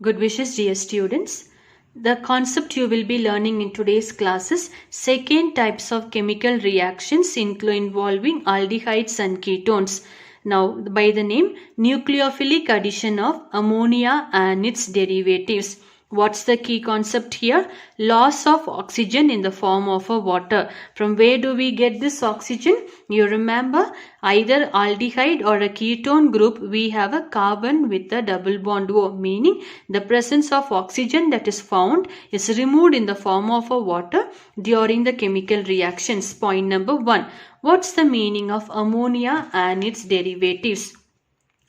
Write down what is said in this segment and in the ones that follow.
Good wishes, dear students. The concept you will be learning in today's class is second types of chemical reactions involving aldehydes and ketones. Now, by the name nucleophilic addition of ammonia and its derivatives. What's the key concept here? Loss of oxygen in the form of a water. From where do we get this oxygen? You remember, either aldehyde or a ketone group, we have a carbon with a double bond O, meaning the presence of oxygen that is found is removed in the form of a water during the chemical reactions. Point number 1. What's the meaning of ammonia and its derivatives?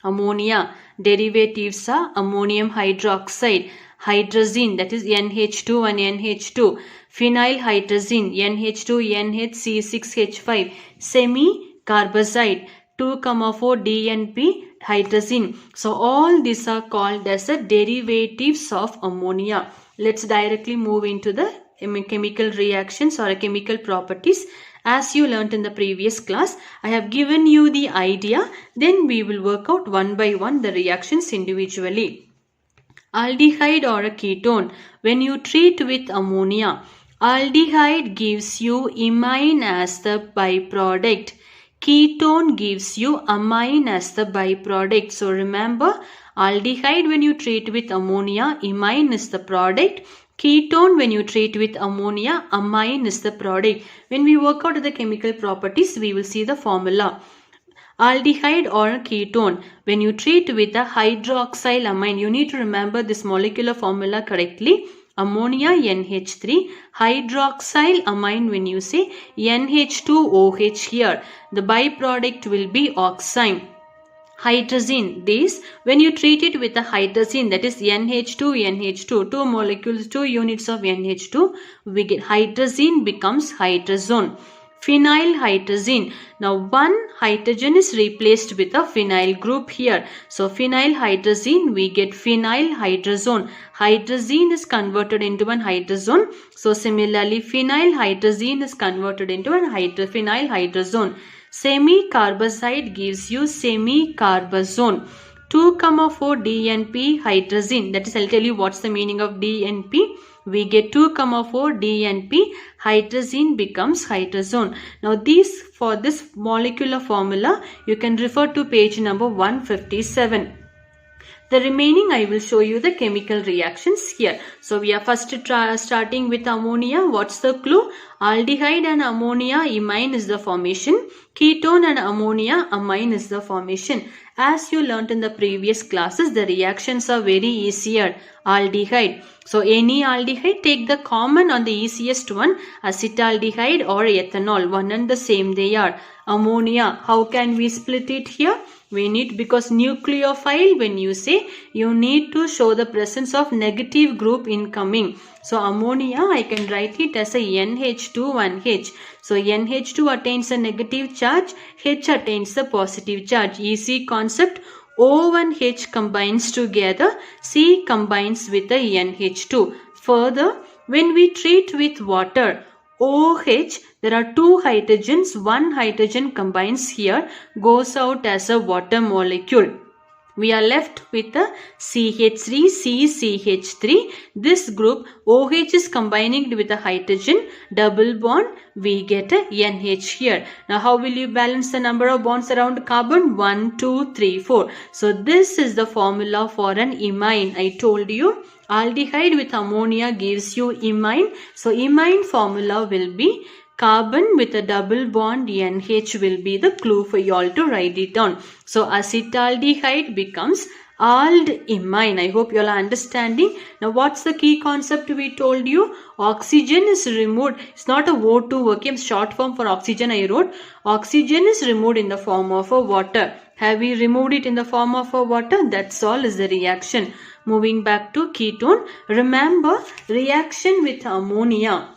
Ammonia derivatives are ammonium hydroxide, hydrazine, that is NH2 and NH2, phenyl hydrazine, NH2NHC6H5, semi-carbazide, 2,4-DNP hydrazine. So all these are called as the derivatives of ammonia. Let's directly move into the chemical reactions or chemical properties. As you learnt in the previous class, I have given you the idea. Then we will work out one by one the reactions individually. Aldehyde or a ketone. When you treat with ammonia, aldehyde gives you imine as the byproduct. Ketone gives you amine as the byproduct. So remember, aldehyde when you treat with ammonia, imine is the product. Ketone when you treat with ammonia, amine is the product. When we work out the chemical properties, we will see the formula. Aldehyde or ketone, when you treat with a hydroxyl amine, you need to remember this molecular formula correctly. Ammonia NH3, hydroxyl amine when you say NH2OH here. The byproduct will be oxime. Hydrazine, this when you treat it with a hydrazine, that is NH2, 2 molecules, 2 units of NH2, we get hydrazine becomes hydrazone. Phenyl hydrazine. Now one hydrogen is replaced with a phenyl group here. So phenyl hydrazine, we get phenyl hydrazone. Hydrazine is converted into an hydrazone. So similarly phenyl hydrazine is converted into an phenyl hydrazone. Semi-carbazide gives you semi-carbazone. 2,4-DNP hydrazine. That is, I'll tell you what's the meaning of DNP. We get 2,4-DNP, hydrazine becomes hydrazone. Now for this molecular formula, you can refer to page number 157. The remaining I will show you the chemical reactions here. So we are first starting with ammonia. What's the clue? Aldehyde and ammonia, imine is the formation. Ketone and ammonia, amine is the formation. As you learnt in the previous classes, the reactions are very easier. Aldehyde. So any aldehyde, take the common on the easiest one, acetaldehyde or ethanol. One and the same they are. Ammonia, how can we split it here? We need, because nucleophile, when you say, you need to show the presence of negative group incoming. So ammonia, I can write it as a NH2 and H. So NH2 attains a negative charge, H attains the positive charge. Easy concept. O and H combines together, C combines with the NH2. Further, when we treat with water, OH, there are 2 hydrogens, 1 hydrogen combines here, goes out as a water molecule. We are left with the CH3, CCH3. This group, OH is combining with a hydrogen, double bond, we get a NH here. Now how will you balance the number of bonds around carbon? 1, 2, 3, 4. So this is the formula for an imine. I told you, aldehyde with ammonia gives you imine. So imine formula will be carbon with a double bond NH will be the clue for you all to write it down. So acetaldehyde becomes aldimine. I hope you all are understanding. Now what's the key concept we told you? Oxygen is removed. It's not a O2, okay? Short form for oxygen I wrote. Oxygen is removed in the form of a water. Have we removed it in the form of a water? That's all is the reaction. Moving back to ketone. Remember, reaction with ammonia.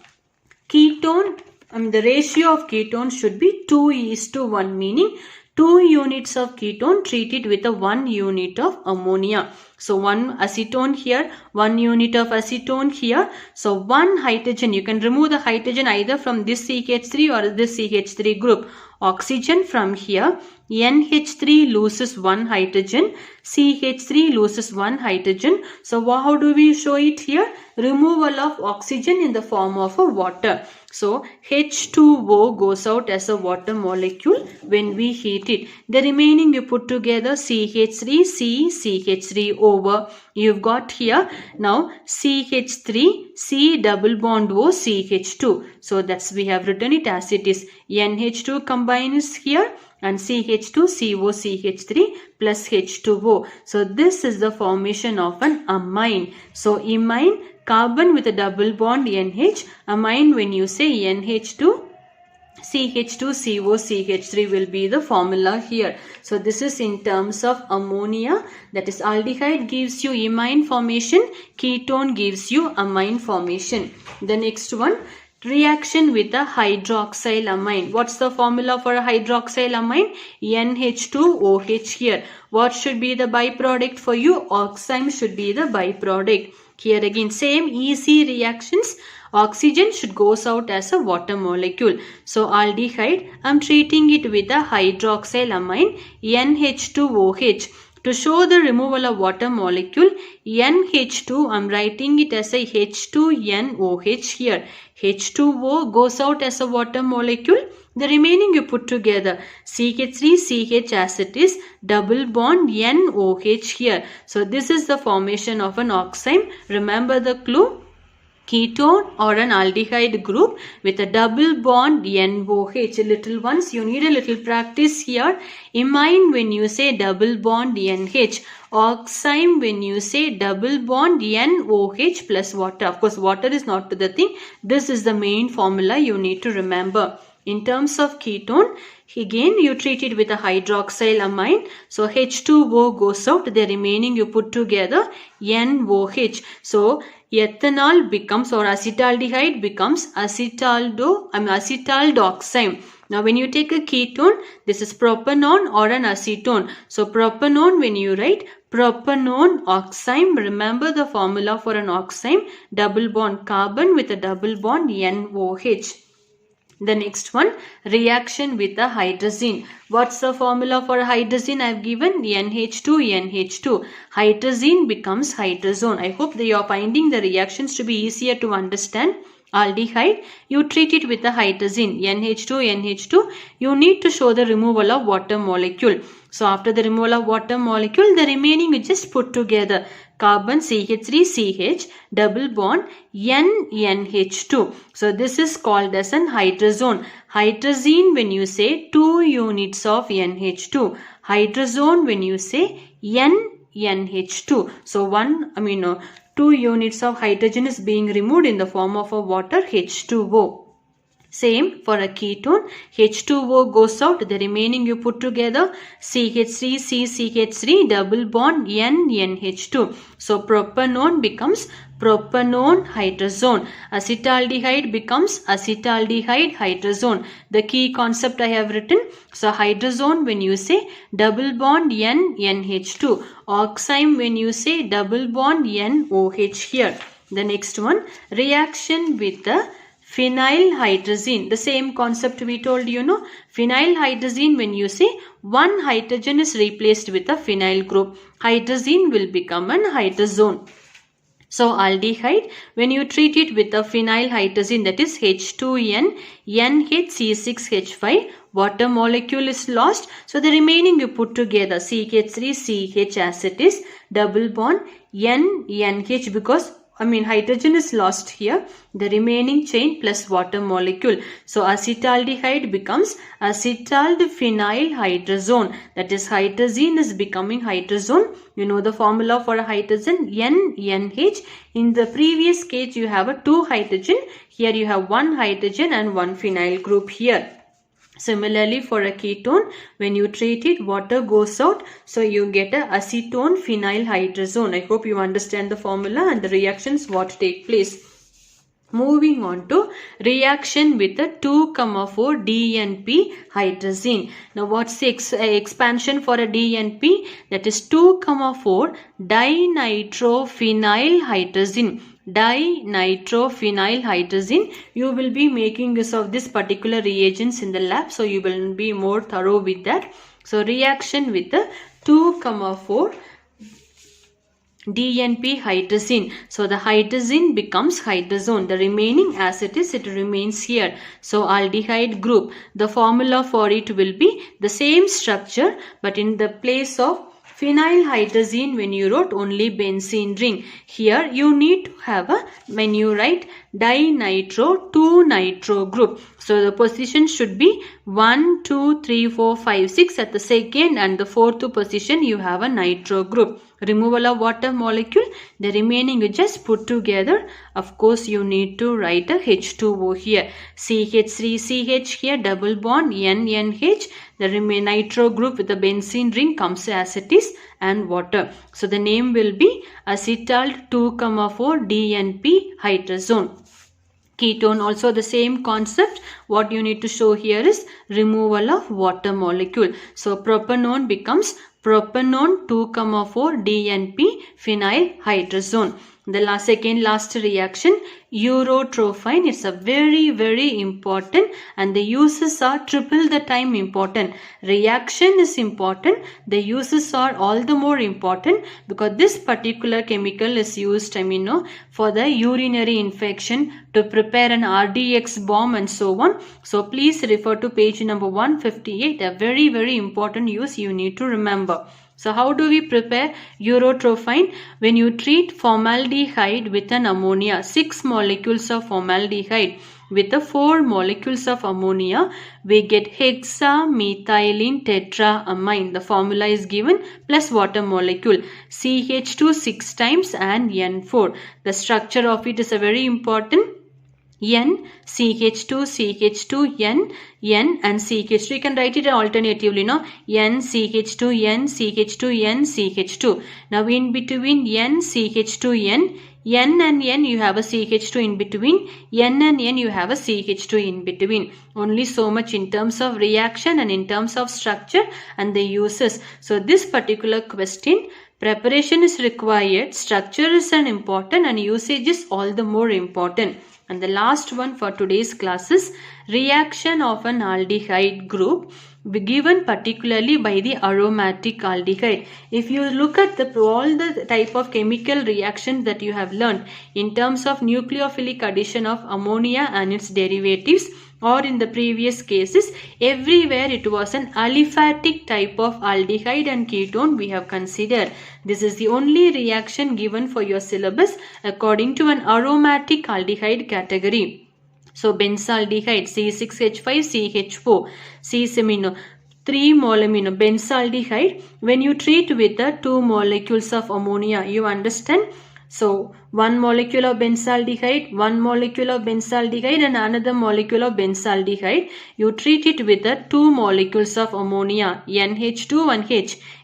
Ketone, the ratio of ketone should be 2:1, meaning 2 units of ketone treated with a 1 unit of ammonia. So one acetone here, 1 unit of acetone here. So one hydrogen, you can remove the hydrogen either from this CH3 or this CH3 group. Oxygen from here, NH3 loses 1 hydrogen, CH3 loses 1 hydrogen. So how do we show it here? Removal of oxygen in the form of a water. So H2O goes out as a water molecule when we heat it. The remaining you put together CH3, C, CH3 over. You've got here now CH3, C double bond O, CH2. So that's we have written it as it is. NH2 combines here and CH2CO CH3 plus H2O. So this is the formation of an amine. So imine, carbon with a double bond NH. Amine, when you say NH2 CH2CO CH3 will be the formula here. So this is in terms of ammonia, that is aldehyde gives you imine formation, ketone gives you amine formation. The next one, reaction with a hydroxyl amine. What's the formula for a hydroxyl amine? NH2OH here. What should be the byproduct for you? Oxime should be the byproduct. Here again same easy reactions. Oxygen should goes out as a water molecule. So aldehyde, I am treating it with a hydroxyl amine NH2OH. To show the removal of water molecule, NH2, I am writing it as a H2NOH here. H2O goes out as a water molecule. The remaining you put together. CH3CH as it is, double bond NOH here. So this is the formation of an oxime. Remember the clue? Ketone or an aldehyde group with a double bond NOH. Little ones, you need a little practice here. Imine when you say double bond NH. Oxime when you say double bond NOH plus water. Of course, water is not the thing. This is the main formula you need to remember. In terms of ketone, again you treat it with a hydroxyl amine. So H2O goes out. The remaining you put together NOH. So ethanol becomes, or acetaldehyde becomes acetaldoxime. Now when you take a ketone, this is propanone or an acetone. So propanone, when you write propanone oxime, remember the formula for an oxime, double bond carbon with a double bond NOH. The next one, reaction with a hydrazine. What's the formula for hydrazine? I have given NH2NH2. Hydrazine becomes hydrazone. I hope that you are finding the reactions to be easier to understand. Aldehyde, you treat it with a hydrazine NH2NH2. You need to show the removal of water molecule. So after the removal of water molecule, the remaining you just put together. Carbon CH3CH double bond NH2. So this is called as an hydrazone. Hydrazine when you say 2 units of NH2. Hydrazone when you say NH2. So 2 units of hydrogen is being removed in the form of a water H2O. Same for a ketone. H2O goes out. The remaining you put together. CH3, CH3 double bond NH2. So propanone becomes propanone hydrazone. Acetaldehyde becomes acetaldehyde hydrazone. The key concept I have written. So hydrazone when you say double bond NH2. Oxime when you say double bond NOH here. The next one, reaction with the phenyl hydrazine. The same concept we told you know. Phenyl hydrazine when you say one hydrogen is replaced with a phenyl group. Hydrazine will become an hydrazone. So aldehyde, when you treat it with a phenyl hydrazine, that is H2N, NHC6H5, water molecule is lost. So the remaining you put together CH3CH as it is, double bond NH, because hydrogen is lost here. The remaining chain plus water molecule. So acetaldehyde becomes acetaldephenyl hydrazone. That is hydrazine is becoming hydrazone. You know the formula for a hydrogen NH. In the previous case you have a 2 hydrogen. Here you have 1 hydrogen and 1 phenyl group here. Similarly for a ketone, when you treat it, water goes out. So you get a acetone phenyl hydrazone. I hope you understand the formula and the reactions what take place. Moving on to reaction with the 2,4 DNP hydrazine. Now what's the expansion for a DNP? That is 2,4 dinitrophenyl hydrazine. Dinitrophenyl hydrazine. You will be making use of this particular reagents in the lab, so you will be more thorough with that. So reaction with the 2,4 DNP hydrazine. So the hydrazine becomes hydrazone. The remaining as it is, it remains here. So aldehyde group. The formula for it will be the same structure, but in the place of phenylhydrazine, when you wrote only benzene ring, here you need to have a, when you write dinitro 2-nitro group. So the position should be 1, 2, 3, 4, 5, 6. At the second and the fourth position you have a nitro group. Removal of water molecule, the remaining you just put together. Of course you need to write a H2O here. CH3CH here, double bond NNH. The nitro group with the benzene ring comes as it is, and water. So the name will be acetyl 2,4 DNP hydrazone. Ketone, also the same concept. What you need to show here is removal of water molecule. So propanone becomes propanone 2,4 DNP phenyl hydrazone. The second last reaction, urotrophine, is a very important, and the uses are triple the time important. Reaction is important, the uses are all the more important, because this particular chemical is used for the urinary infection, to prepare an RDX bomb and so on. So please refer to page number 158, a very important use you need to remember. So how do we prepare urotrophine? When you treat formaldehyde with an ammonia, 6 molecules of formaldehyde with the 4 molecules of ammonia, we get hexamethylene tetraamine. The formula is given, plus water molecule CH2 6 times and N4. The structure of it is a very important. N, CH2, CH2, N, and CH2. You can write it alternatively, N, CH2, N, CH2, N, CH2. Now in between N, CH2, N and N you have a CH2 in between. N and N you have a CH2 in between. Only so much in terms of reaction and in terms of structure and the uses. So this particular question, preparation is required, structure is an important, and usage is all the more important. And the last one for today's class is reaction of an aldehyde group given particularly by the aromatic aldehyde. If you look at all the type of chemical reactions that you have learned in terms of nucleophilic addition of ammonia and its derivatives, or in the previous cases, everywhere it was an aliphatic type of aldehyde and ketone we have considered. This is the only reaction given for your syllabus according to an aromatic aldehyde category. So benzaldehyde C6H5CH4, C-semino 3 molamino benzaldehyde. When you treat with the 2 molecules of ammonia, you understand? So 1 molecule of benzaldehyde, 1 molecule of benzaldehyde and another molecule of benzaldehyde. You treat it with the 2 molecules of ammonia, NH2,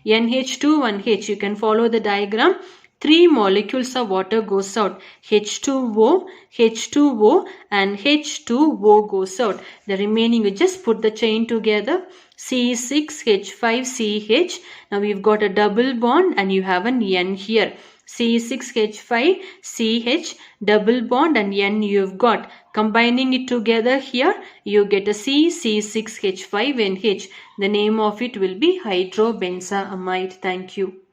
1H. You can follow the diagram. 3 molecules of water goes out, H2O, and H2O goes out. The remaining, you just put the chain together, C6H5CH. Now we've got a double bond and you have an N here. C6H5CH double bond and N you've got. Combining it together here, you get a C6H5NH. The name of it will be hydrobenzoamide. Thank you.